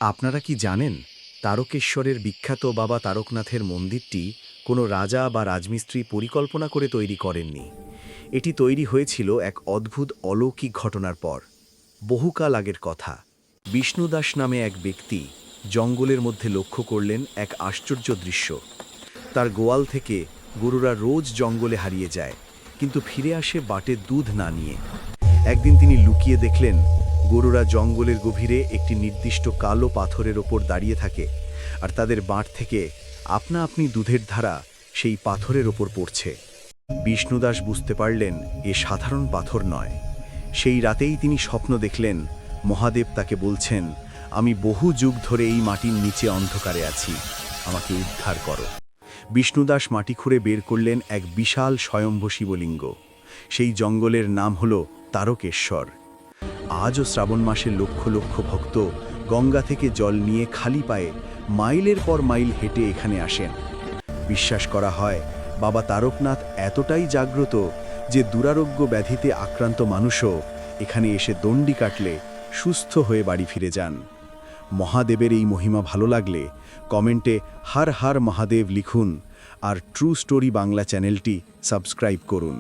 আপনারা কি জানেন তারকেশ্বরের বিখ্যাত বাবা তারকনাথের মন্দিরটি কোনো রাজা বা রাজমিস্ত্রি পরিকল্পনা করে তৈরি করেননি। এটি তৈরি হয়েছিল এক অদ্ভুত অলৌকিক ঘটনার পর। বহুকাল আগের কথা। বিষ্ণুদাস নামে এক ব্যক্তি জঙ্গলের মধ্যে লক্ষ্য করলেন এক আশ্চর্য দৃশ্য। তার গোয়াল থেকে গরুরা রোজ জঙ্গলে হারিয়ে যায়, কিন্তু ফিরে আসে বাটে দুধ না নিয়ে। একদিন তিনি লুকিয়ে দেখলেন গরুরা জঙ্গলের গভীরে একটি নির্দিষ্ট কালো পাথরের ওপর দাঁড়িয়ে থাকে, আর তাদের বাঁট থেকে আপনা আপনি দুধের ধারা সেই পাথরের ওপর পড়ছে। বিষ্ণুদাস বুঝতে পারলেন এ সাধারণ পাথর নয়। সেই রাতেই তিনি স্বপ্ন দেখলেন মহাদেব তাকে বলছেন, আমি বহু যুগ ধরে এই মাটির নিচে অন্ধকারে আছি, আমাকে উদ্ধার করো। বিষ্ণুদাস মাটি খুঁড়ে বের করলেন এক বিশাল স্বয়ম্ভু শিবলিঙ্গ। সেই জঙ্গলের নাম হল তারকেশ্বর। আজও শ্রাবণ মাসে লক্ষ লক্ষ ভক্ত গঙ্গা থেকে জল নিয়ে খালি পায়ে মাইলের পর মাইল হেঁটে এখানে আসেন। বিশ্বাস করা হয় বাবা তারকনাথ এতটাই জাগ্রত যে দুরারোগ্য ব্যাধিতে আক্রান্ত মানুষও এখানে এসে দণ্ডি কাটলে সুস্থ হয়ে বাড়ি ফিরে যান। মহাদেবের এই মহিমা ভালো লাগলে কমেন্টে হর হর মহাদেব লিখুন, আর ট্রু স্টোরি বাংলা চ্যানেলটি সাবস্ক্রাইব করুন।